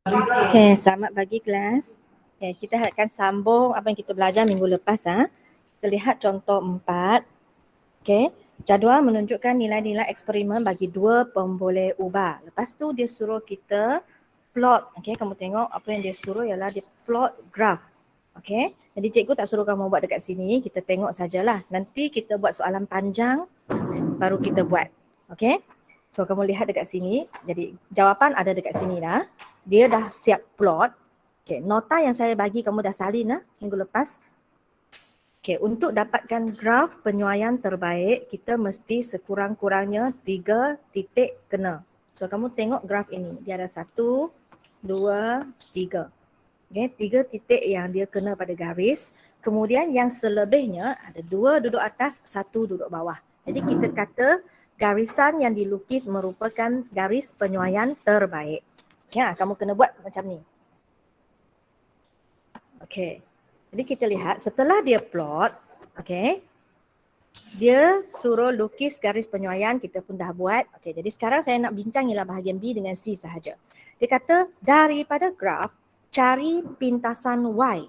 Okey, selamat pagi kelas. Okey, kita akan sambung apa yang kita belajar minggu lepas. Kita lihat contoh 4. Okey, jadual menunjukkan nilai-nilai eksperimen bagi dua pemboleh ubah. Lepas tu dia suruh kita plot. Okey, kamu tengok apa yang dia suruh ialah dia plot graf. Okey, jadi cikgu tak suruh kamu buat dekat sini, kita tengok sajalah. Nanti kita buat soalan panjang baru kita buat. Okey. So kamu lihat dekat sini. Jadi jawapan ada dekat sini dah. Dia dah siap plot. Okey, nota yang saya bagi kamu dah salin minggu lepas. Okey, untuk dapatkan graf penyuaian terbaik, kita mesti sekurang-kurangnya 3 titik kena. So kamu tengok graf ini. Dia ada 1, 2, 3. Okay, 3 titik yang dia kena pada garis. Kemudian yang selebihnya ada 2 duduk atas, 1 duduk bawah. Jadi kita kata garisan yang dilukis merupakan garis penyuaian terbaik. Ya, kamu kena buat macam ni. Okey. Jadi kita lihat setelah dia plot, okey. Dia suruh lukis garis penyuaian, kita pun dah buat. Okey, jadi sekarang saya nak bincang ialah bahagian B dengan C sahaja. Dia kata daripada graf cari pintasan Y.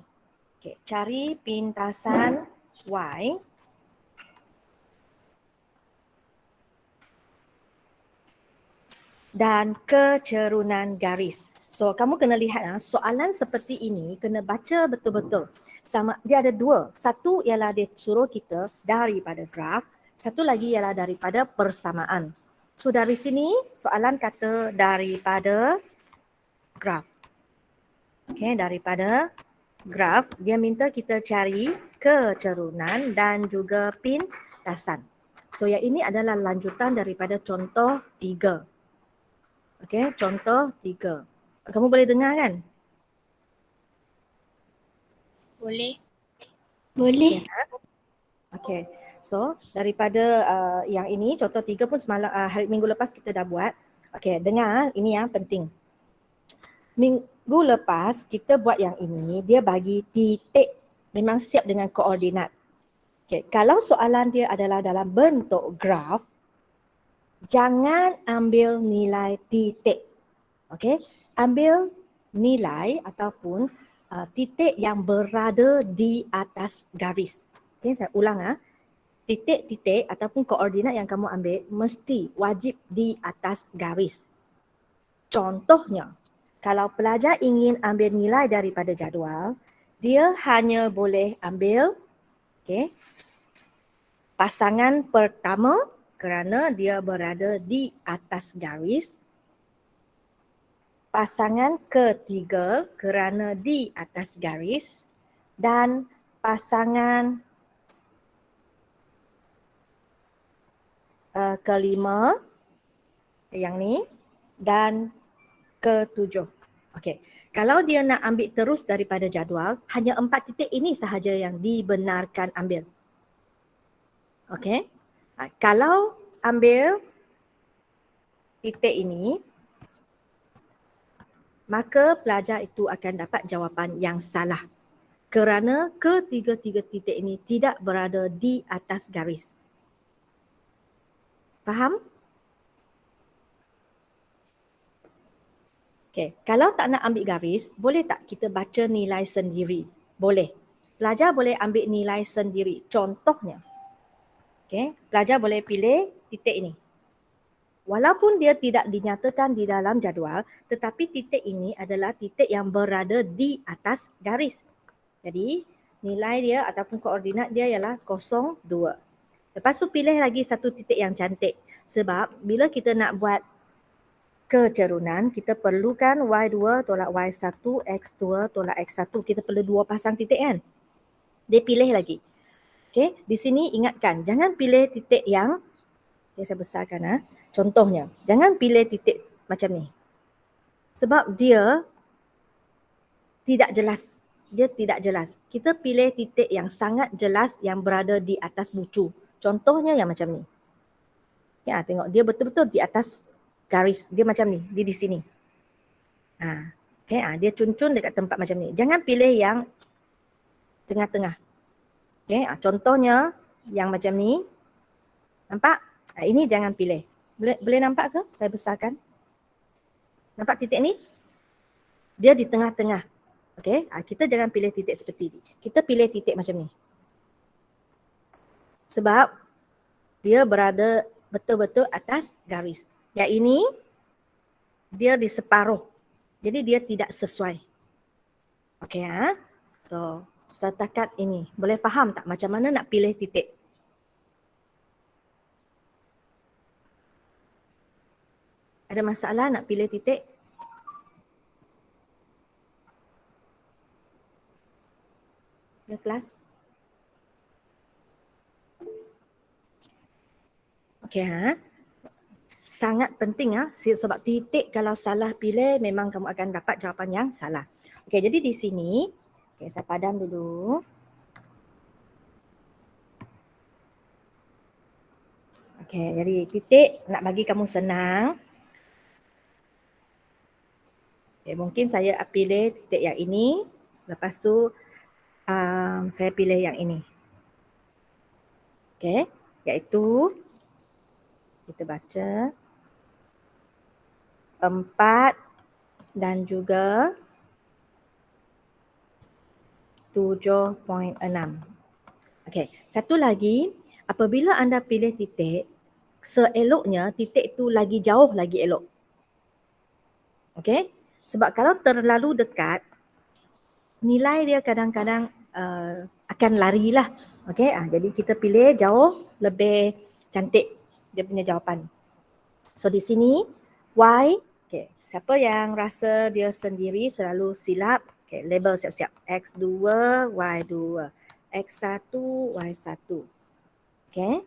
Okey, cari pintasan Y dan kecerunan garis. So, kamu kena lihat soalan seperti ini kena baca betul-betul. Sama dia ada 2. Satu ialah dia suruh kita daripada graf, satu lagi ialah daripada persamaan. So, dari sini soalan kata daripada graf. Okey, daripada graf, dia minta kita cari kecerunan dan juga pintasan. So yang ini adalah lanjutan daripada contoh 3. Okey, contoh 3. Kamu boleh dengar kan? Boleh. Boleh. Okey. So daripada yang ini contoh 3 pun semalam hari minggu lepas kita dah buat. Okey, dengar ini yang penting. Minggu lepas kita buat yang ini, dia bagi titik memang siap dengan koordinat. Okay, kalau soalan dia adalah dalam bentuk graf, jangan ambil nilai titik. Okay, ambil nilai ataupun titik yang berada di atas garis. Okay, saya ulang titik-titik ataupun koordinat yang kamu ambil mesti wajib di atas garis. Contohnya, kalau pelajar ingin ambil nilai daripada jadual, dia hanya boleh ambil pasangan pertama kerana dia berada di atas garis. Pasangan ketiga kerana di atas garis. Dan pasangan kelima yang ni dan ketujuh. Okey. Kalau dia nak ambil terus daripada jadual, hanya 4 titik ini sahaja yang dibenarkan ambil. Okey. Kalau ambil titik ini, maka pelajar itu akan dapat jawapan yang salah. Kerana ketiga-tiga titik ini tidak berada di atas garis. Faham? Okey, kalau tak nak ambil garis, boleh tak kita baca nilai sendiri? Boleh. Pelajar boleh ambil nilai sendiri. Contohnya, okey, pelajar boleh pilih titik ini. Walaupun dia tidak dinyatakan di dalam jadual, tetapi titik ini adalah titik yang berada di atas garis. Jadi, nilai dia ataupun koordinat dia ialah 0, 2. Lepas tu pilih lagi satu titik yang cantik. Sebab bila kita nak buat kecerunan, kita perlukan Y2 tolak Y1, X2 tolak X1. Kita perlu 2 pasang titik kan? Dia pilih lagi. Okay, di sini ingatkan, jangan pilih titik yang, saya besarkan contohnya, jangan pilih titik macam ni. Sebab dia tidak jelas. Dia tidak jelas. Kita pilih titik yang sangat jelas yang berada di atas bucu. Contohnya yang macam ni. Ya, tengok dia betul-betul di atas garis. Dia macam ni, dia di sini. Okay, dia cun-cun dekat tempat macam ni. Jangan pilih yang tengah-tengah. Okay, contohnya yang macam ni. Nampak? Ini jangan pilih. Boleh nampak ke? Saya besarkan. Nampak titik ni? Dia di tengah-tengah. Okey, kita jangan pilih titik seperti ni. Kita pilih titik macam ni. Sebab dia berada betul-betul atas garis. Yang ini dia di separuh. Jadi dia tidak sesuai. Okey So, setakat ini. Boleh faham tak macam mana nak pilih titik? Ada masalah nak pilih titik? Ya kelas? Okey sangat penting sebab titik kalau salah pilih memang kamu akan dapat jawapan yang salah. Okey, jadi di sini saya padam dulu. Okey, jadi titik nak bagi kamu senang. Okay, mungkin saya pilih titik yang ini. Lepas tu saya pilih yang ini. Okey, iaitu kita baca 4 dan juga 7.6. Okey, satu lagi, apabila anda pilih titik, seeloknya titik tu lagi jauh lagi elok. Okey, sebab kalau terlalu dekat, nilai dia kadang-kadang akan larilah. Okey, jadi kita pilih jauh lebih cantik dia punya jawapan. So di sini Y, okay, siapa yang rasa dia sendiri selalu silap, okay, label siap-siap. X2, Y2, X1, Y1. Okay.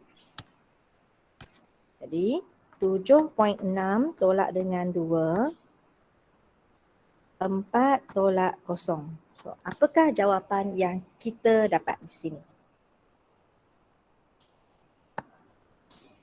Jadi 7.6 tolak dengan 2, 4 tolak 0. So apakah jawapan yang kita dapat di sini?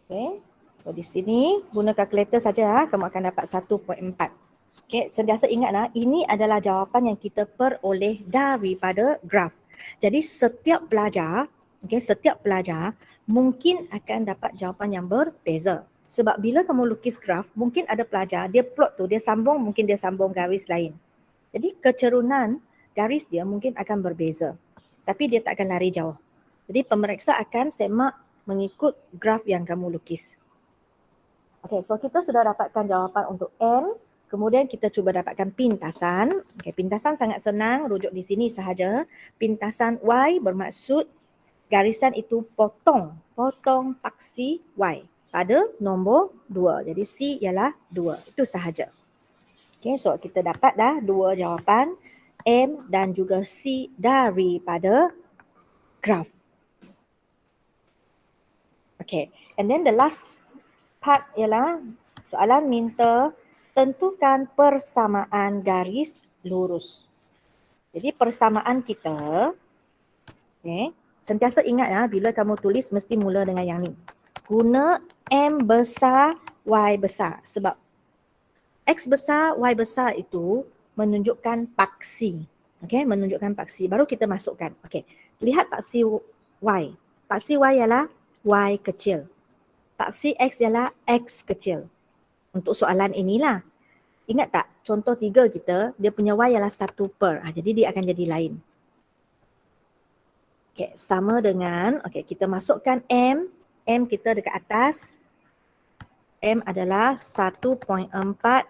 Okay. So di sini guna kalkulator saja kamu akan dapat 1.4. Okay, sentiasa ingat ini adalah jawapan yang kita peroleh daripada graf. Jadi setiap pelajar, setiap pelajar mungkin akan dapat jawapan yang berbeza. Sebab bila kamu lukis graf, mungkin ada pelajar dia plot tu dia sambung, mungkin dia sambung garis lain. Jadi kecerunan garis dia mungkin akan berbeza. Tapi dia tak akan lari jauh. Jadi pemeriksa akan semak mengikut graf yang kamu lukis. Okay, so kita sudah dapatkan jawapan untuk N. Kemudian kita cuba dapatkan pintasan. Okay, pintasan sangat senang, rujuk di sini sahaja. Pintasan Y bermaksud garisan itu potong paksi Y pada nombor 2. Jadi C ialah 2. Itu sahaja. Okay, so kita dapat dah 2 jawapan M dan juga C daripada graf. Okay, and then the last part ialah soalan minta tentukan persamaan garis lurus. Jadi persamaan kita, sentiasa ingat bila kamu tulis mesti mula dengan yang ni. Guna M besar, Y besar. Sebab X besar, Y besar itu menunjukkan paksi. Okay, menunjukkan paksi. Baru kita masukkan. Okay, lihat paksi Y. Paksi Y ialah Y kecil. Paksi X ialah X kecil. Untuk soalan inilah. Ingat tak contoh 3 kita, dia punya Y ialah 1 per. Jadi dia akan jadi lain. Okay, sama dengan, kita masukkan M. M kita dekat atas. M adalah 1.4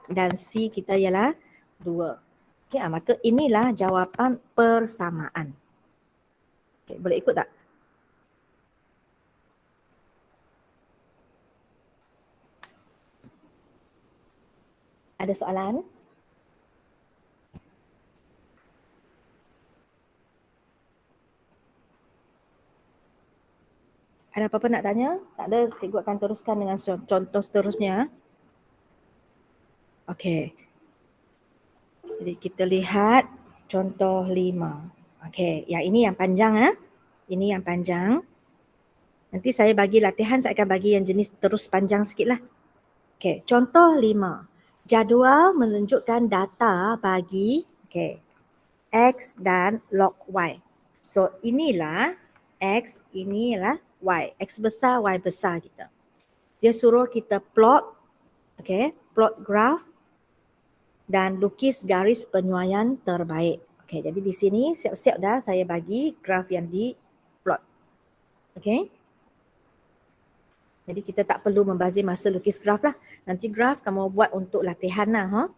dan C kita ialah 2. Okay, maka inilah jawapan persamaan. Okay, boleh ikut tak? Ada soalan? Ada apa-apa nak tanya? Tak ada, cikgu akan teruskan dengan contoh seterusnya. Okey. Jadi kita lihat contoh 5. Okey, yang ini yang panjang Ini yang panjang. Nanti saya bagi latihan, saya akan bagi yang jenis terus panjang sikitlah. Okey, contoh 5. Jadual menunjukkan data bagi X dan log Y. So inilah X, inilah Y. X besar, Y besar kita. Dia suruh kita plot, plot graph dan lukis garis penyuaian terbaik. Okey, jadi di sini siap-siap dah saya bagi graf yang di plot. Okey. Jadi kita tak perlu membazir masa lukis graf lah. Nanti graf kamu buat untuk latihan lah.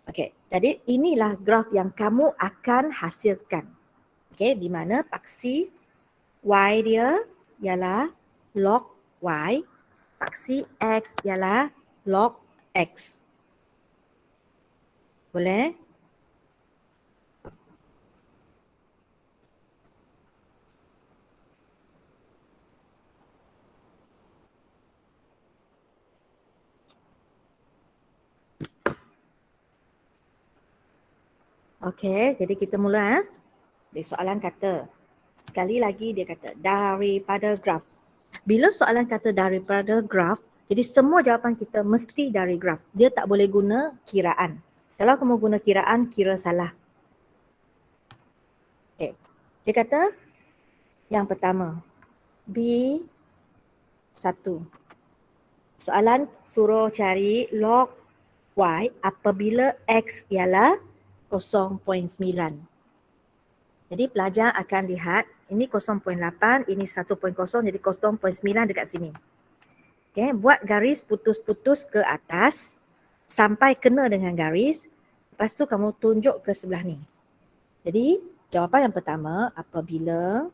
Okey, jadi inilah graf yang kamu akan hasilkan. Okey, di mana paksi Y dia ialah log Y, paksi X ialah log X. Boleh? Okey, jadi kita mula. Di soalan kata. Sekali lagi dia kata daripada graf. Bila soalan kata daripada graf, jadi semua jawapan kita mesti dari graf. Dia tak boleh guna kiraan. Kalau kamu guna kiraan, kira salah. Okay. Dia kata yang pertama, B1. Soalan suruh cari log Y apabila X ialah 0.9. Jadi pelajar akan lihat ini 0.8, ini 1.0, jadi 0.9 dekat sini. Okay, buat garis putus-putus ke atas sampai kena dengan garis. Lepas tu kamu tunjuk ke sebelah ni. Jadi jawapan yang pertama, apabila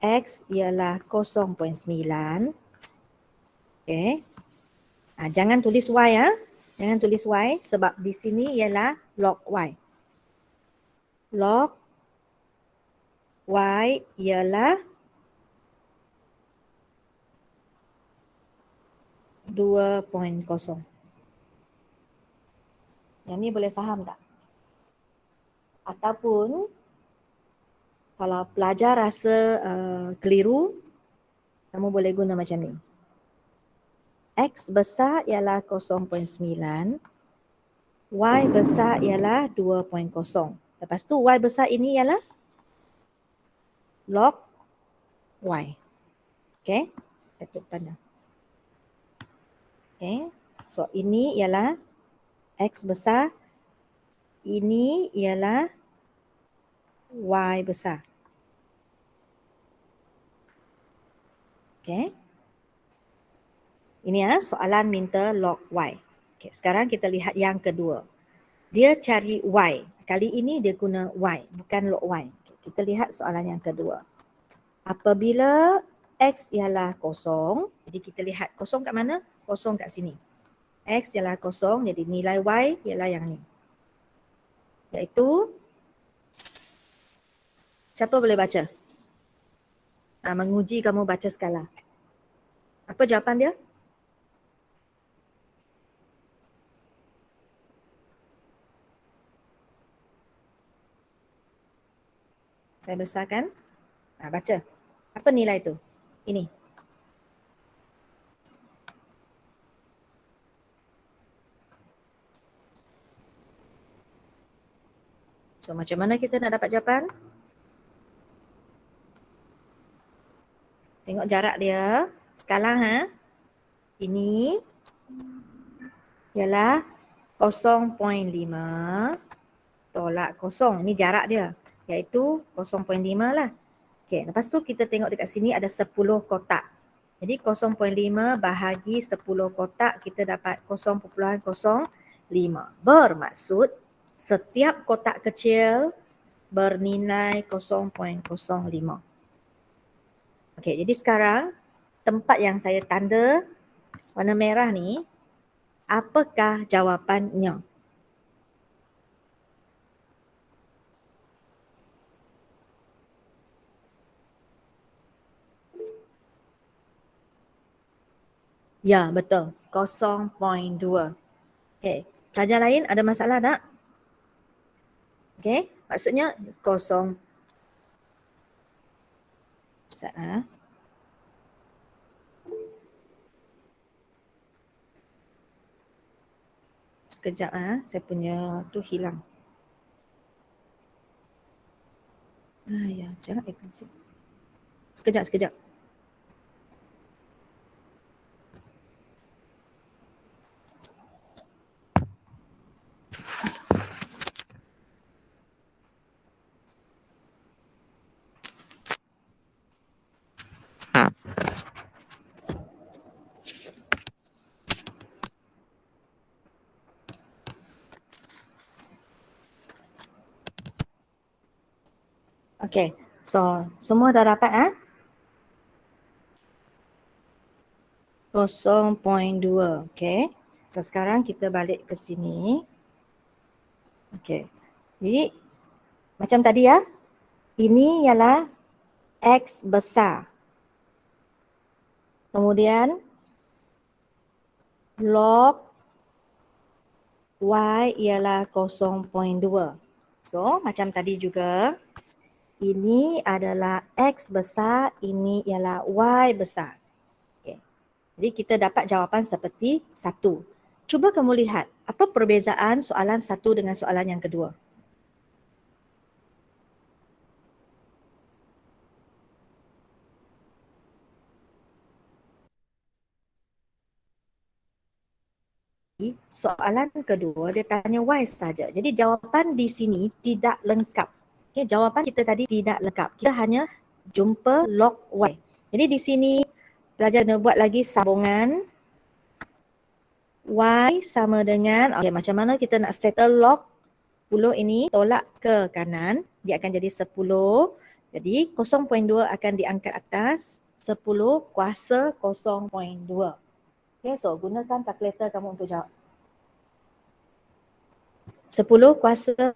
X ialah 0.9. Okay. Jangan tulis Y ya. Jangan tulis Y sebab di sini ialah log Y. Log Y ialah 2.0. Yang ni boleh faham tak? Ataupun kalau pelajar rasa keliru, kamu boleh guna macam ni. X besar ialah 0.9, Y besar ialah 2.0. Lepas tu Y besar ini ialah log Y. Okay, tutup tanda. Okay, so ini ialah X besar, ini ialah Y besar. Okay. Ini soalan minta log Y. Okay, sekarang kita lihat yang kedua. Dia cari Y. Kali ini dia guna Y, bukan log Y. Okay, kita lihat soalan yang kedua. Apabila X ialah kosong, jadi kita lihat kosong kat mana? Kosong kat sini. X ialah kosong, jadi nilai Y ialah yang ni. Iaitu, siapa boleh baca? Menguji kamu baca skala. Apa jawapan dia? Saya besarkan. Baca. Apa nilai tu? Ini. So macam mana kita nak dapat jawapan? Tengok jarak dia. Skala ini ialah 0.5 tolak kosong. Ini jarak dia. Iaitu 0.5 lah. Okay, lepas tu kita tengok dekat sini ada 10 kotak. Jadi 0.5 bahagi 10 kotak kita dapat 0.05. Bermaksud setiap kotak kecil bernilai 0.05. Okey, jadi sekarang tempat yang saya tanda warna merah ni, apakah jawapannya? Ya, betul. 0.2. Okey, pelajar lain ada masalah tak? Okey, maksudnya 0. Sekejap saya punya tu hilang. Ya, jangan exit. Sekejap. Okay, so semua dah dapat ? 0.2. Okay. So sekarang kita balik ke sini. Okay. Jadi macam tadi ini ialah X besar. Kemudian log Y ialah 0.2. So macam tadi juga, ini adalah X besar, ini ialah Y besar. Okay. Jadi kita dapat jawapan seperti 1. Cuba kamu lihat, apa perbezaan soalan 1 dengan soalan yang kedua? Soalan kedua dia tanya Y saja. Jadi jawapan di sini tidak lengkap. Okay, jawapan kita tadi tidak lengkap. Kita hanya jumpa log Y. Jadi di sini pelajar kena buat lagi sambungan. Y sama dengan, okay, macam mana kita nak settle log 10 ini, tolak ke kanan, dia akan jadi 10. Jadi 0.2 akan diangkat atas, 10 kuasa 0.2. Okay, so gunakan kalkulator kamu untuk jawab. 10 kuasa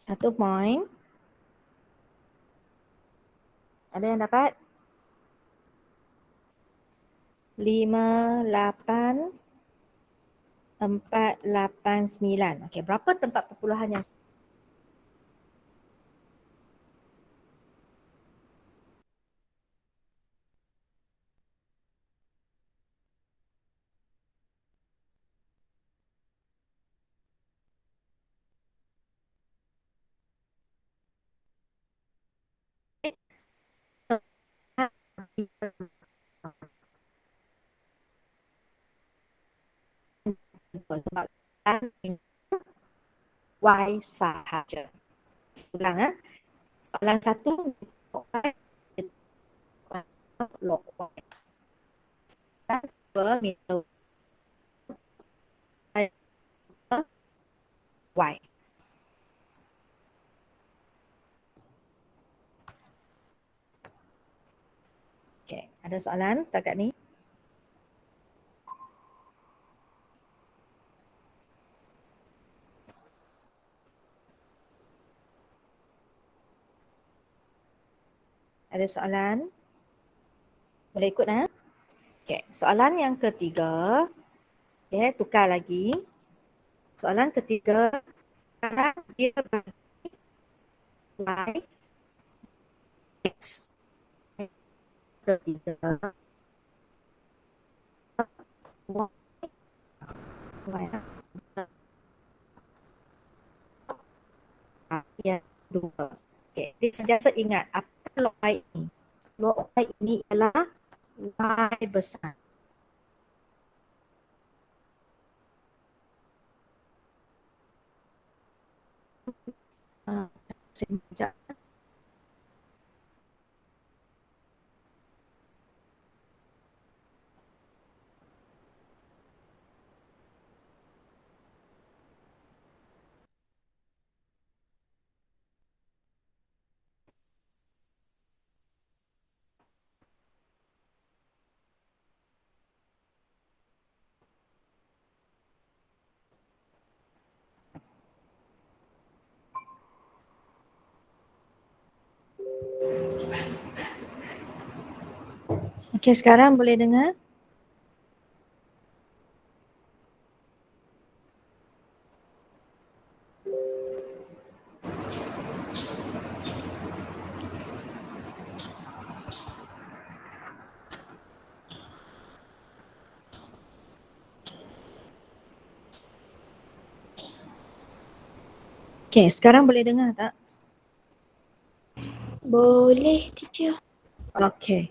satu point. Ada yang dapat? 58489. Okey, berapa tempat perpuluhan yang Y sahaja. Ulang soalan 1 log Y. Y. Okey, ada soalan setakat ni? Ada soalan? Boleh ikut Okey, soalan yang ketiga. Okey, tukar lagi. Soalan ketiga, sekarang dia bagi Y X. Ketiga. Yang dua. Okey, jadi sentiasa ingat apa log Y ini. Log Y ini adalah Y besar. Sekejap. Okey, sekarang boleh dengar? Okey, sekarang boleh dengar tak? Boleh, teacher. Okey.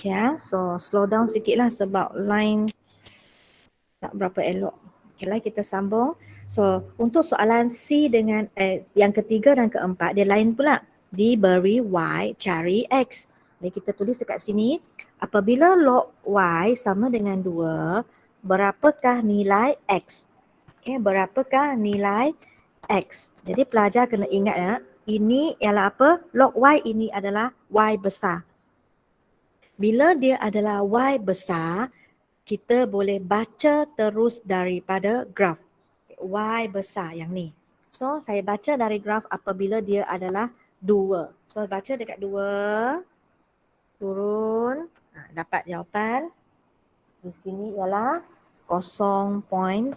Okay, so slow down sikit lah sebab line tak berapa elok. Okay lah, kita sambung. So untuk soalan C dengan yang ketiga dan keempat, dia lain pula. Diberi Y, cari X. Jadi kita tulis dekat sini, apabila log Y sama dengan 2, berapakah nilai X? Okay, berapakah nilai X? Jadi pelajar kena ingat ya, ini ialah apa? Log Y ini adalah Y besar. Bila dia adalah Y besar, kita boleh baca terus daripada graf. Y besar yang ni. So, saya baca dari graf apabila dia adalah 2. So, baca dekat 2. Turun. Dapat jawapan. Di sini ialah 0.9.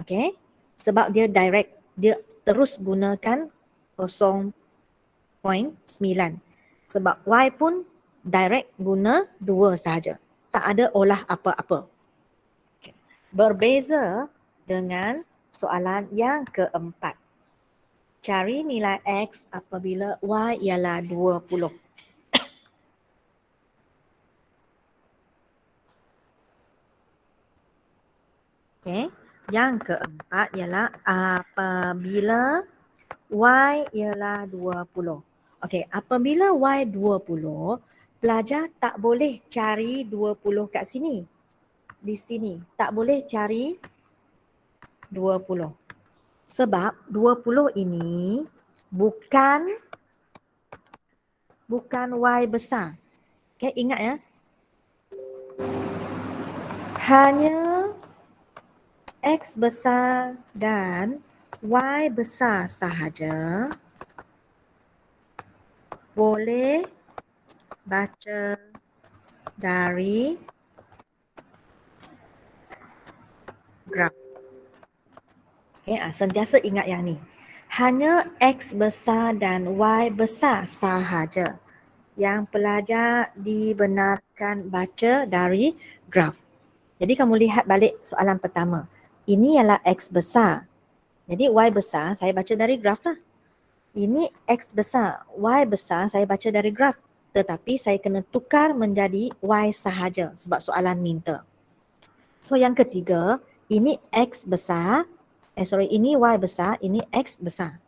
Okay. Sebab dia direct. Dia terus gunakan 0.9. Sebab Y pun direct guna 2 sahaja. Tak ada olah apa-apa. Okay. Berbeza dengan soalan yang keempat. Cari nilai X apabila Y ialah 20. Okay. Yang keempat ialah apabila Y ialah 20. Okay, apabila Y 20, pelajar tak boleh cari 20 kat sini. Di sini. Tak boleh cari 20. Sebab 20 ini bukan Y besar. Okay, ingat ya. Hanya X besar dan Y besar sahaja boleh baca dari graf. Okay, sentiasa ingat yang ni. Hanya X besar dan Y besar sahaja yang pelajar dibenarkan baca dari graf. Jadi kamu lihat balik soalan pertama. Ini ialah X besar. Jadi Y besar saya baca dari graf lah. Ini X besar, Y besar saya baca dari graf. Tetapi saya kena tukar menjadi Y sahaja sebab soalan minta. So yang ketiga, ini X besar. Ini Y besar, ini X besar.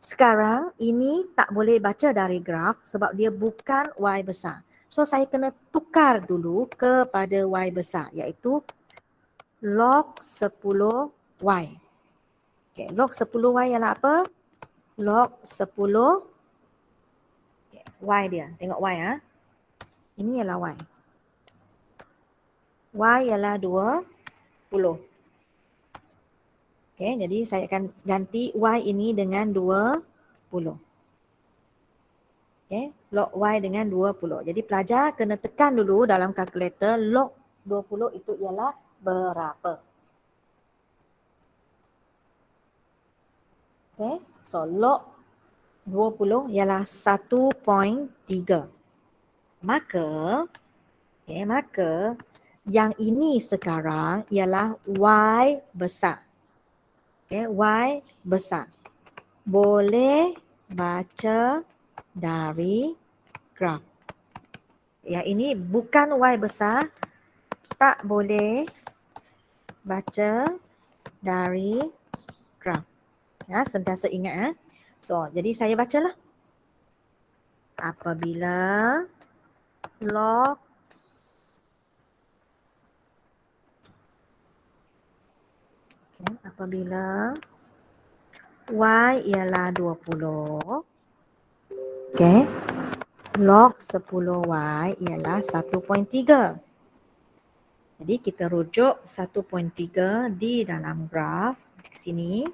Sekarang ini tak boleh baca dari graf sebab dia bukan Y besar. So saya kena tukar dulu kepada Y besar iaitu log 10Y. Okay, log 10Y ialah apa? Log 10 Y dia. Tengok Y ya. Ini ialah Y. Y ialah 20. Okay, jadi saya akan ganti Y ini dengan 20. Okay, log Y dengan 20. Jadi pelajar kena tekan dulu dalam kalkulator log 20 itu ialah berapa. Okay, so log 20 ialah 1.3. Maka yang ini sekarang ialah Y besar. Okay, Y besar. Boleh baca dari graf. Yang ini bukan Y besar, tak boleh baca dari graf. Ya, sentiasa ingat ya. So, jadi saya bacalah. Apabila log apabila Y ialah 20. Okay. Log 10Y ialah 1.3. Jadi kita rujuk 1.3 di dalam graf di sini.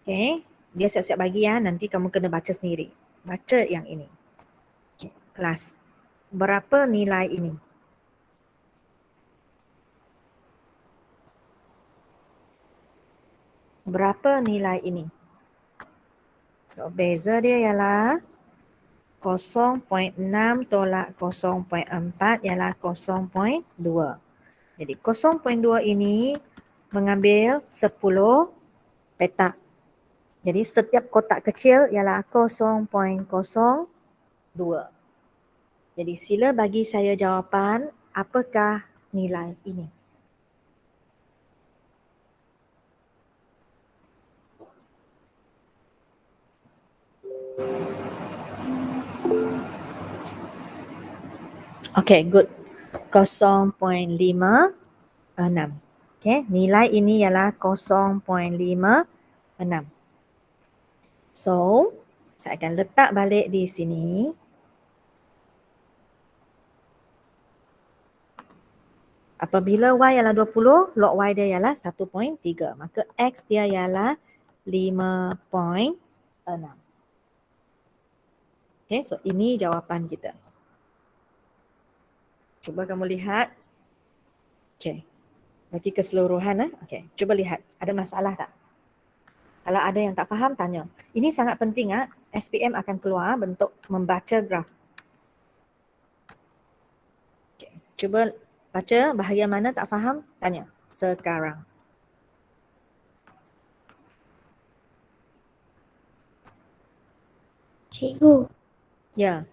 Okay. Dia siap-siap bagi ya. Nanti kamu kena baca sendiri. Baca yang ini. Okay. Kelas. Berapa nilai ini? Berapa nilai ini? So, beza dia ialah 0.6 tolak 0.4 ialah 0.2. Jadi 0.2 ini mengambil 10 petak. Jadi setiap kotak kecil ialah 0.02. Jadi sila bagi saya jawapan apakah nilai ini. Okay, good. 0.56. Okay, nilai ini ialah 0.56. So, saya akan letak balik di sini. Apabila Y ialah 20, log Y dia ialah 1.3. Maka X dia ialah 5.6. Okay, so ini jawapan kita. Cuba kamu lihat. Okay, bagi keseluruhan. Okay, cuba lihat. Ada masalah tak? Kalau ada yang tak faham, tanya. Ini sangat penting. SPM akan keluar bentuk membaca graf. Okay, cuba baca bahagian mana tak faham, tanya sekarang. Cikgu, Ya,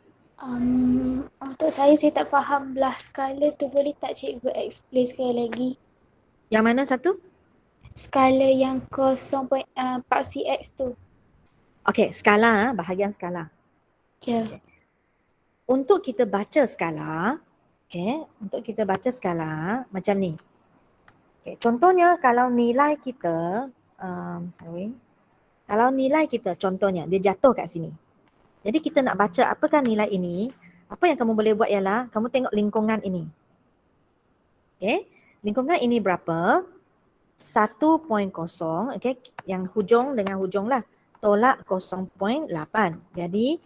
untuk saya tak faham belah skala tu, boleh tak cikgu explain sekali lagi? yang mana satu? Skala yang 0.4 cx tu. Okay, skala, bahagian skala. Ya. Okay. Untuk kita baca skala, untuk kita baca skala macam ni. Okay, contohnya kalau nilai kita, kalau nilai kita contohnya dia jatuh kat sini. Jadi kita nak baca apakah nilai ini, apa yang kamu boleh buat ialah kamu tengok lingkungan ini. Okay, lingkungan ini berapa? 1.0, okay, yang hujung dengan hujung lah. Tolak 0.8. Jadi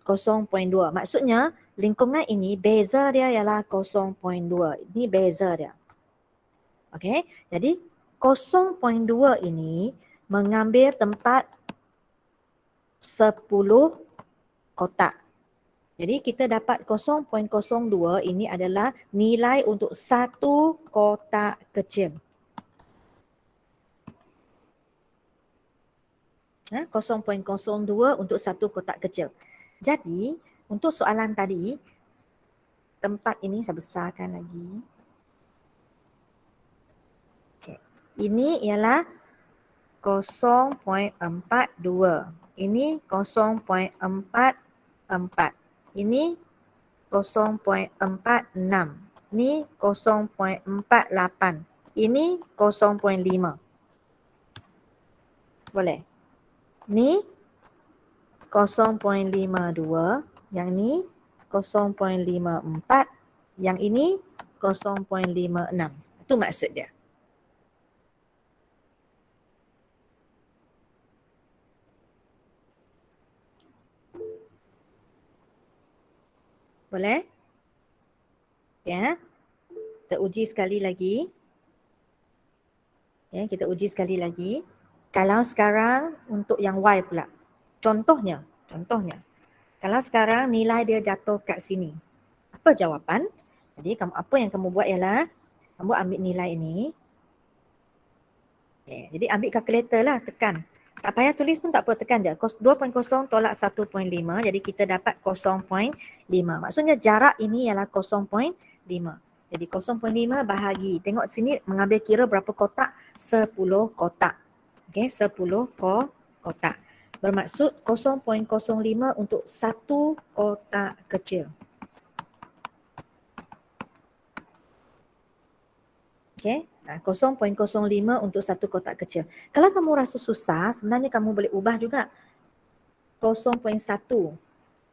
0.2. Maksudnya lingkungan ini beza dia ialah 0.2. Ini beza dia. Okay, jadi 0.2 ini mengambil tempat 10 kotak. Jadi kita dapat 0.02 ini adalah nilai untuk satu kotak kecil. 0.02 untuk satu kotak kecil. Jadi untuk soalan tadi, tempat ini saya besarkan lagi. Okay. Ini ialah 0.42. Ini 0.44. Ini 0.46. Ini 0.48. Ini 0.5. Boleh? Ni 0.52, yang ni 0.54, yang ini 0.56. Itu maksud dia. Boleh? Ya. Kita uji sekali lagi. Ya, kita uji sekali lagi. Kalau sekarang untuk yang Y pula. Contohnya. Kalau sekarang nilai dia jatuh kat sini. Apa jawapan? Jadi apa yang kamu buat ialah kamu ambil nilai ini. Okay, jadi ambil kalkulator lah, tekan. Tak payah tulis pun tak apa, tekan je. 2.0 tolak 1.5, jadi kita dapat 0.5. Maksudnya jarak ini ialah 0.5. Jadi 0.5 bahagi. Tengok sini mengambil kira berapa kotak? 10 kotak. Okay, 10 kotak. Bermaksud 0.05 untuk satu kotak kecil. Okay, 0.05 untuk satu kotak kecil. Kalau kamu rasa susah, sebenarnya kamu boleh ubah juga. 0.1,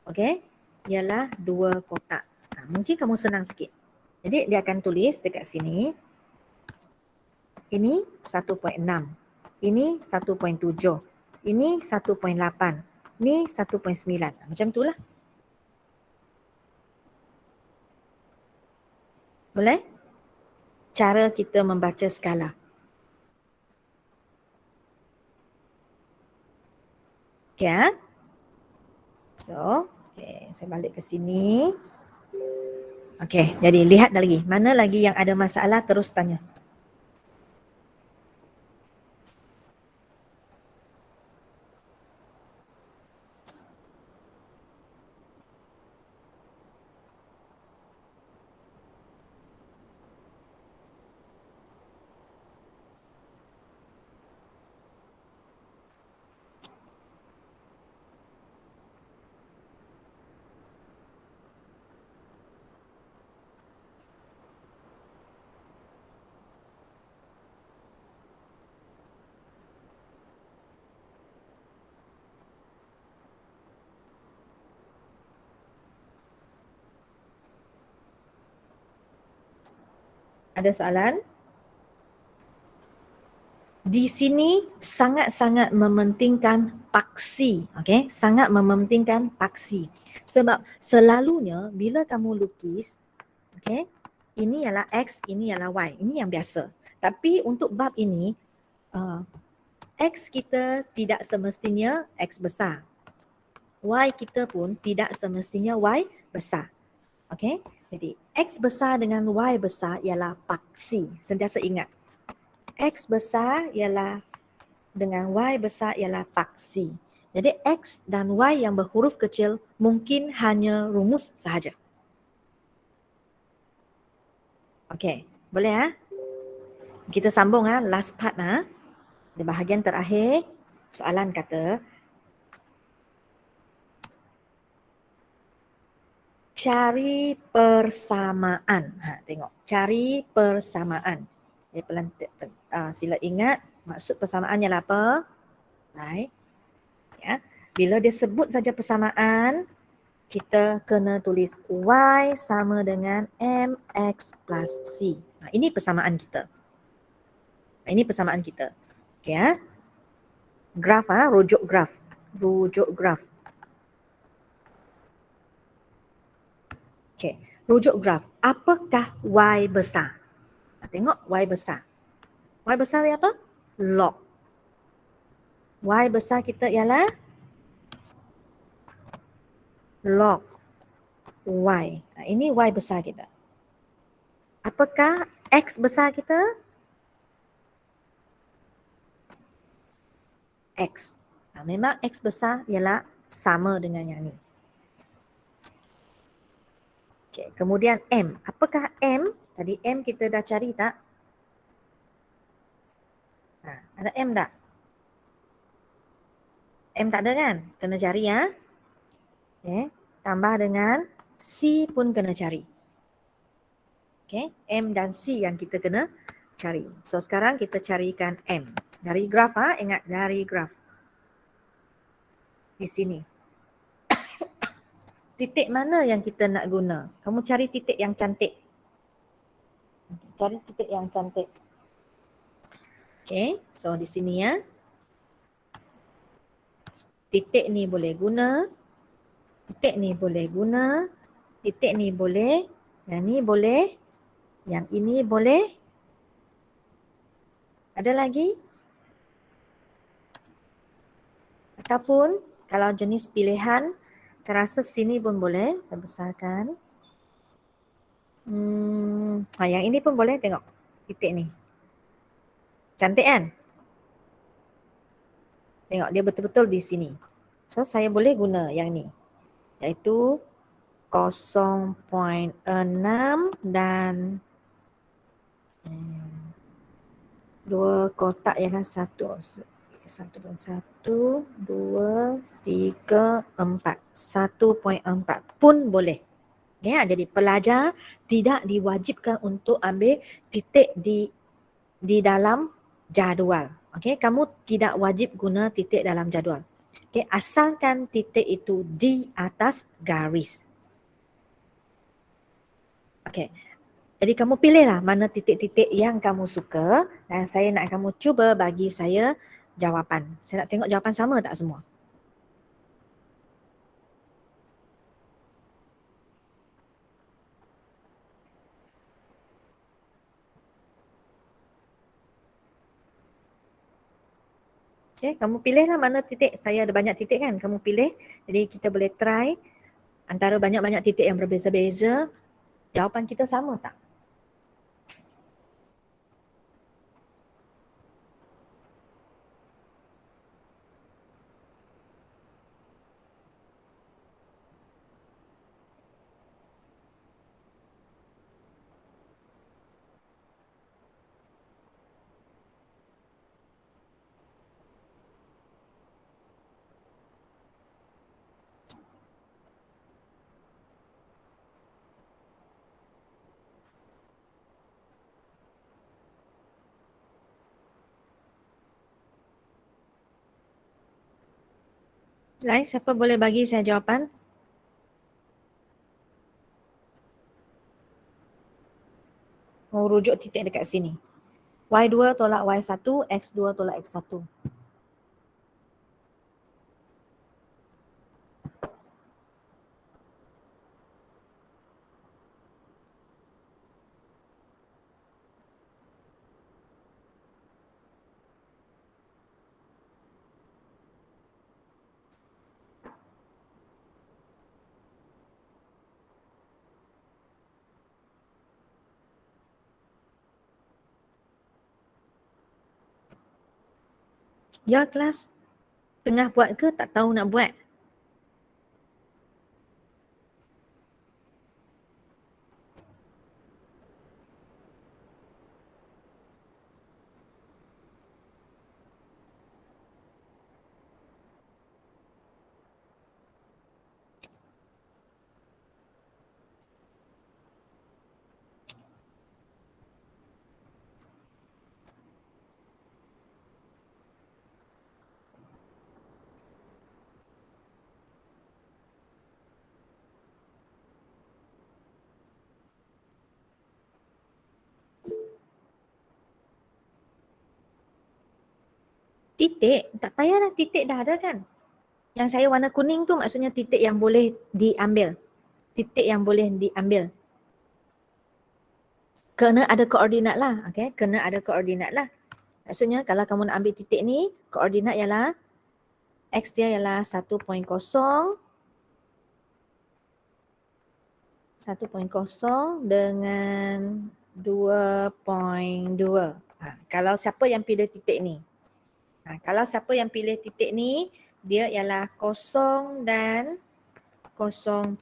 okay, ialah 2 kotak. Mungkin kamu senang sikit. Jadi dia akan tulis dekat sini. Ini 1.6. Ini 1.7. Ini 1.8. Ini 1.9. Macam itulah. Boleh? Cara kita membaca skala. Okay. So, okay, saya balik ke sini. Okay, jadi lihat lagi. Mana lagi yang ada masalah, terus tanya. Ada soalan? Di sini sangat-sangat mementingkan paksi, okey? Sangat mementingkan paksi. Sebab selalunya bila kamu lukis, okey, ini ialah X, ini ialah Y. Ini yang biasa. Tapi untuk bab ini, X kita tidak semestinya X besar. Y kita pun tidak semestinya Y besar. Okey? Jadi X besar dengan Y besar ialah paksi. Sentiasa ingat. X besar ialah dengan Y besar ialah paksi. Jadi X dan Y yang berhuruf kecil mungkin hanya rumus sahaja. Okey, boleh ah? Kita sambung ah, last part ah. Di bahagian terakhir, soalan kata cari persamaan. Tengok, cari persamaan. Jadi sila ingat maksud persamaan ialah apa? Baik. Ya. Bila dia sebut saja persamaan, kita kena tulis Y sama dengan MX plus C. Ini persamaan kita. Ini persamaan kita. Okey ya. Graf rujuk graf. Rujuk graf. Okey, rujuk graf. Apakah Y besar? Tengok Y besar. Y besar ni apa? Log. Y besar kita ialah log Y. Ini Y besar kita. Apakah X besar kita? X. Memang X besar ialah sama dengan yang ni. Okay. Kemudian M. Apakah M? Tadi M kita dah cari tak? Ada M tak? M tak ada kan? Kena cari ya. Okay. Tambah dengan C pun kena cari. Okay. M dan C yang kita kena cari. So sekarang kita carikan M. Dari graf ingat dari graf. Di sini. Titik mana yang kita nak guna? Kamu cari titik yang cantik. Cari titik yang cantik. Okay, so di sini ya. Titik ni boleh guna. Titik ni boleh guna. Titik ni boleh. Yang ni boleh. Yang ini boleh. Ada lagi? Ataupun kalau jenis pilihan, saya rasa sini pun boleh. Saya besarkan. Yang ini pun boleh tengok. Titik ni. Cantik kan? Tengok dia betul-betul di sini. So saya boleh guna yang ni. Iaitu 0.6 dan 2 kotak ialah 1, 2, 3, 4. 1.4 pun boleh. Ya, jadi pelajar tidak diwajibkan untuk ambil titik di dalam jadual. Okey, kamu tidak wajib guna titik dalam jadual. Okey, asalkan titik itu di atas garis. Okey. Jadi kamu pilihlah mana titik-titik yang kamu suka dan saya nak kamu cuba bagi saya jawapan. Saya nak tengok jawapan sama tak semua? Okay, kamu pilihlah mana titik. Saya ada banyak titik kan, kamu pilih. Jadi kita boleh try antara banyak-banyak titik yang berbeza-beza. Jawapan kita sama tak? Lain, siapa boleh bagi saya jawapan? kamu rujuk titik dekat sini. Y2 tolak Y1, X2 tolak X1. Ya kelas, tengah buat ke tak tahu nak buat? Titik, tak payahlah, titik dah ada kan. Yang saya warna kuning tu maksudnya titik yang boleh diambil. Titik yang boleh diambil. Kena ada koordinat lah. Okay? Kena ada koordinat lah. Maksudnya kalau kamu nak ambil titik ni, koordinat ialah X dia ialah 1.0, 1.0 dengan 2.2. Kalau siapa yang pilih titik ni? Kalau siapa yang pilih titik ni, dia ialah 0 dan 0.2.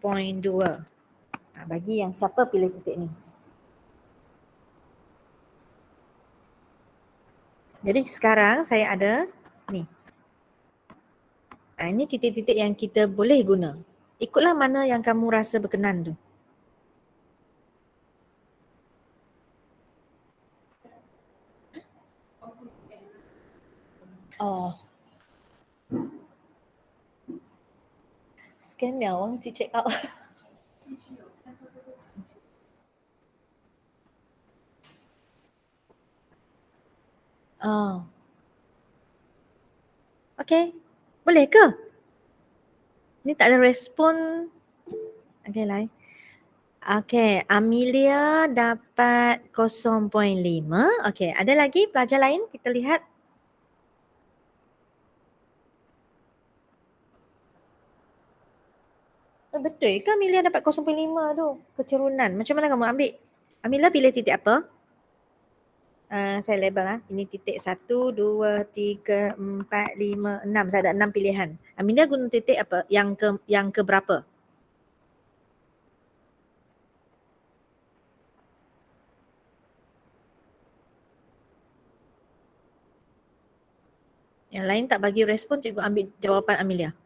Bagi yang siapa pilih titik ni. Jadi sekarang saya ada ni. Ini titik-titik yang kita boleh guna. Ikutlah mana yang kamu rasa berkenan tu. Oh. Scan 了，忘记 check out。Oh. Okay. Boleh ke? Ni tak ada respon. Okay, lain. Okay, Amelia dapat 0.5. Okay, ada lagi pelajar lain? Kita lihat. Betul ke Amelia dapat 0.5 tu? Kecerunan. Macam mana kamu ambil? Amelia pilih titik apa? Saya label lah. Ini titik 1, 2, 3, 4, 5, 6. Saya ada 6 pilihan. Amelia guna titik apa? Yang ke berapa? Yang lain tak bagi respon, cikgu ambil jawapan Amelia.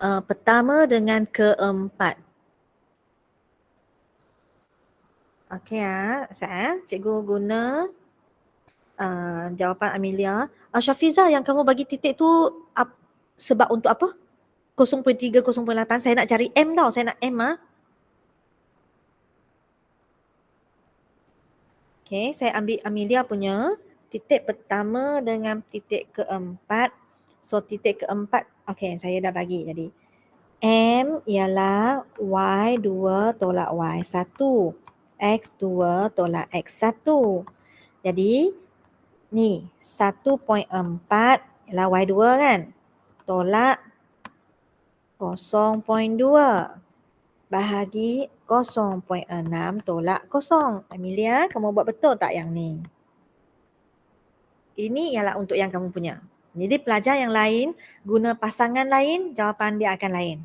Pertama dengan keempat. Okey cikgu guna jawapan Amelia. Syafiza, yang kamu bagi titik tu sebab untuk apa? 0.3, 0.8. Saya nak cari M tau. Saya nak M . Okey, saya ambil Amelia punya titik pertama dengan titik keempat. So titik keempat, okey, saya dah bagi jadi. M ialah Y2 tolak Y1. X2 tolak X1. Jadi ni 1.4 ialah Y2 kan. Tolak 0.2 bahagi 0.6 tolak 0. Amelia, kamu buat betul tak yang ni? Ini ialah untuk yang kamu punya. Jadi pelajar yang lain guna pasangan lain, jawapan dia akan lain.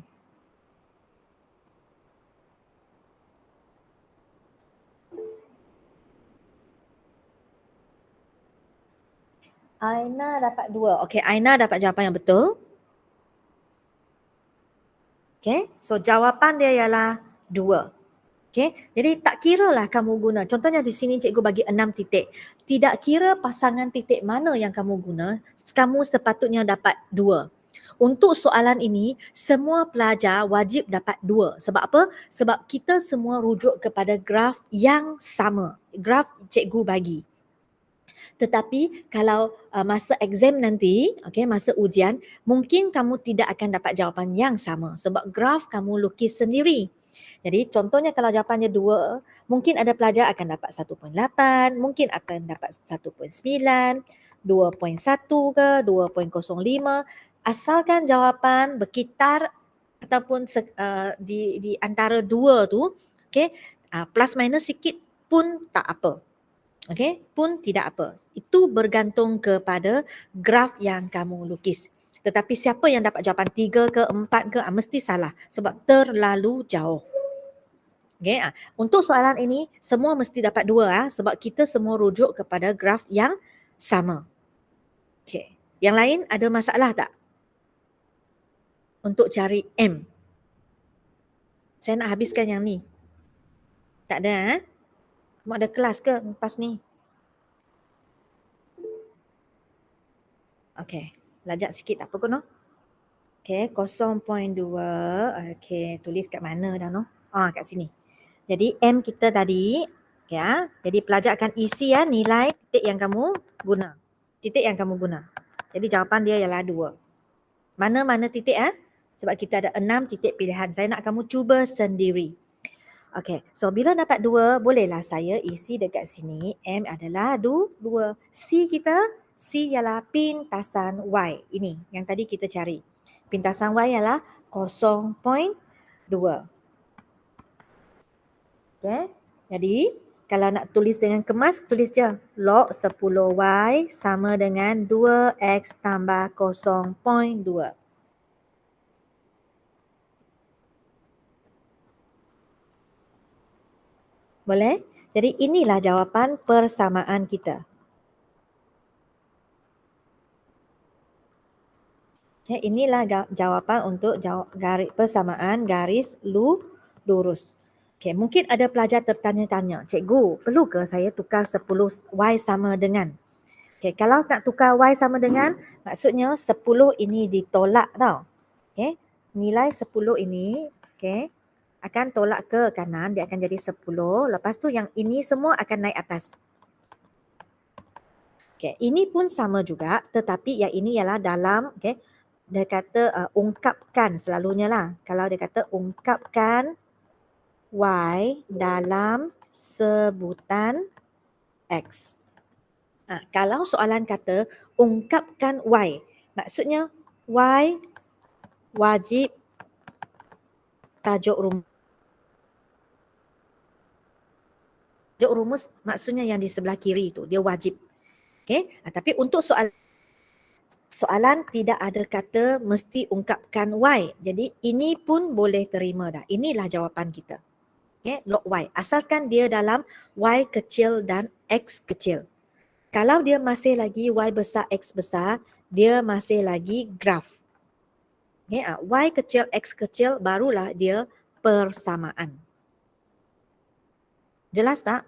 Aina dapat 2. Okey, Aina dapat jawapan yang betul. Okey, so jawapan dia ialah 2. Okey, jadi tak kira lah kamu guna. Contohnya di sini cikgu bagi 6 titik. Tidak kira pasangan titik mana yang kamu guna, kamu sepatutnya dapat 2. Untuk soalan ini, semua pelajar wajib dapat 2. Sebab apa? Sebab kita semua rujuk kepada graf yang sama. Graf cikgu bagi. Tetapi kalau masa exam nanti, masa ujian, mungkin kamu tidak akan dapat jawapan yang sama sebab graf kamu lukis sendiri. Jadi contohnya kalau jawapannya 2, mungkin ada pelajar akan dapat 1.8, mungkin akan dapat 1.9, 2.1 ke 2.05. Asalkan jawapan berkitar ataupun di antara 2 tu, plus minus sikit pun tak apa. Pun tidak apa. Itu bergantung kepada graf yang kamu lukis. Tetapi siapa yang dapat jawapan 3 ke 4 ke, mesti salah sebab terlalu jauh. Untuk soalan ini, semua mesti dapat 2 sebab kita semua rujuk kepada graf yang sama. Yang lain ada masalah tak? Untuk cari M. Saya nak habiskan yang ni. Tak ada? Kamu ada kelas ke lepas ni? Lajak sikit tak apa kono. 0.2. Tulis kat mana dah no? Kat sini. Jadi M kita tadi, jadi pelajar akan isi nilai titik yang kamu guna. Jadi jawapan dia ialah 2. Mana-mana titik sebab kita ada 6 titik pilihan. Saya nak kamu cuba sendiri. So bila dapat 2, bolehlah saya isi dekat sini. M adalah 2. C ialah pintasan Y. Ini yang tadi kita cari. Pintasan Y ialah 0.2. Jadi kalau nak tulis dengan kemas, tulis je log 10Y sama dengan 2X tambah 0.2. Boleh? Jadi inilah jawapan persamaan kita. Inilah jawapan untuk persamaan garis lurus. Mungkin ada pelajar tertanya-tanya, cikgu, perlu ke saya tukar 10Y sama dengan? Kalau nak tukar Y sama dengan, maksudnya 10 ini ditolak tau. Nilai 10 ini, akan tolak ke kanan, dia akan jadi 10. Lepas tu yang ini semua akan naik atas. Ini pun sama juga, tetapi yang ini ialah dalam, dia kata ungkapkan selalunya lah. Kalau dia kata ungkapkan Y dalam sebutan X. Kalau soalan kata ungkapkan Y, maksudnya Y wajib tajuk rumus. Tajuk rumus maksudnya yang di sebelah kiri tu, dia wajib. Tapi untuk soalan tidak ada kata mesti ungkapkan Y. Jadi ini pun boleh terima dah. Inilah jawapan kita. Log Y. Asalkan dia dalam Y kecil dan X kecil. Kalau dia masih lagi Y besar, X besar, dia masih lagi graf. Y kecil, X kecil barulah dia persamaan. Jelas tak?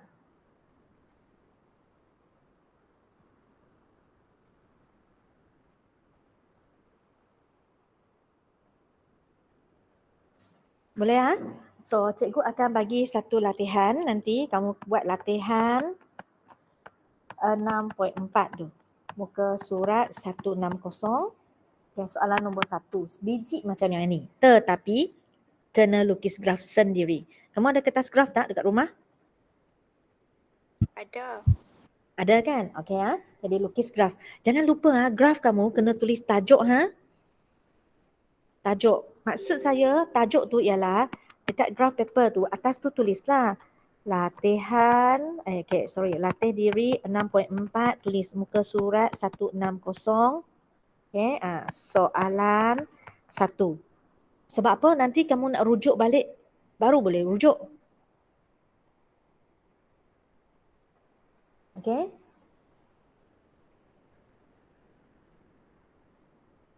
Boleh So, cikgu akan bagi satu latihan. Nanti kamu buat latihan 6.4 tu. Muka surat 160. Soalan nombor 1. Biji macam yang ni. Tetapi kena lukis graf sendiri. Kamu ada kertas graf tak dekat rumah? Ada. Ada kan? Jadi lukis graf. Jangan lupa graf kamu kena tulis tajuk Tajuk. Maksud saya tajuk tu ialah dekat graph paper tu atas tu tulislah latihan latih diri 6.4, tulis muka surat 160. Soalan 1. Sebab apa? Nanti kamu nak rujuk balik baru boleh rujuk.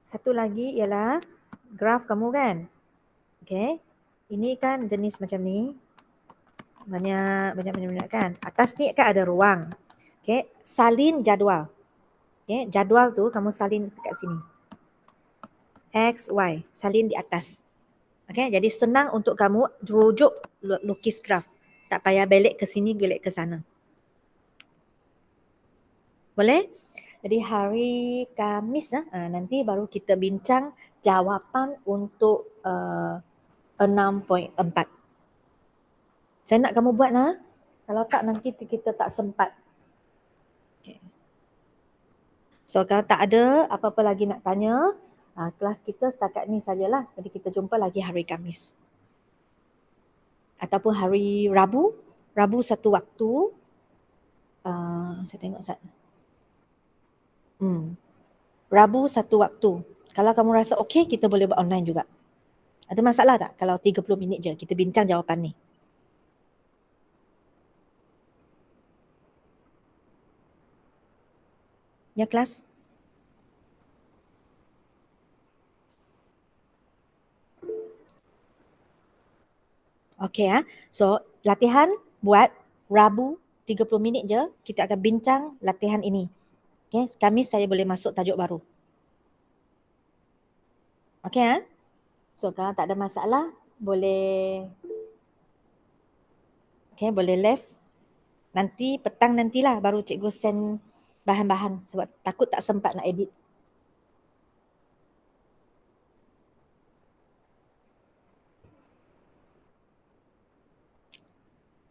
Satu lagi ialah graf kamu kan. Ini kan jenis macam ni. Banyak kan. Atas ni kan ada ruang. Salin jadual. Jadual tu kamu salin dekat sini. X, Y. Salin di atas. Okay, jadi senang untuk kamu rujuk lukis graf. Tak payah balik ke sini, balik ke sana. Boleh? Jadi hari Khamis nanti baru kita bincang jawapan untuk 6.4. Saya nak kamu buat lah. Kalau tak nanti kita tak sempat. Okay. So kalau tak ada apa-apa lagi nak tanya, kelas kita setakat ni sajalah. Jadi kita jumpa lagi hari Khamis. Ataupun hari Rabu. Rabu satu waktu. Saya tengok saat. Rabu satu waktu. Kalau kamu rasa okey, kita boleh buat online juga. Ada masalah tak kalau 30 minit je kita bincang jawapan ni? Ya kelas? Okey So latihan buat Rabu 30 minit je, kita akan bincang latihan ini. Okay, Khamis saya boleh masuk tajuk baru. Okey So kalau tak ada masalah, boleh boleh left. Nanti petang nantilah baru cikgu send bahan-bahan sebab takut tak sempat nak edit.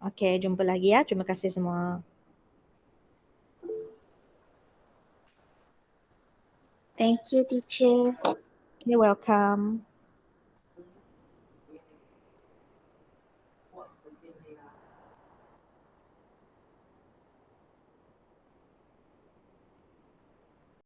Okey, jumpa lagi ya. Terima kasih semua. Thank you, teacher. Okay, welcome.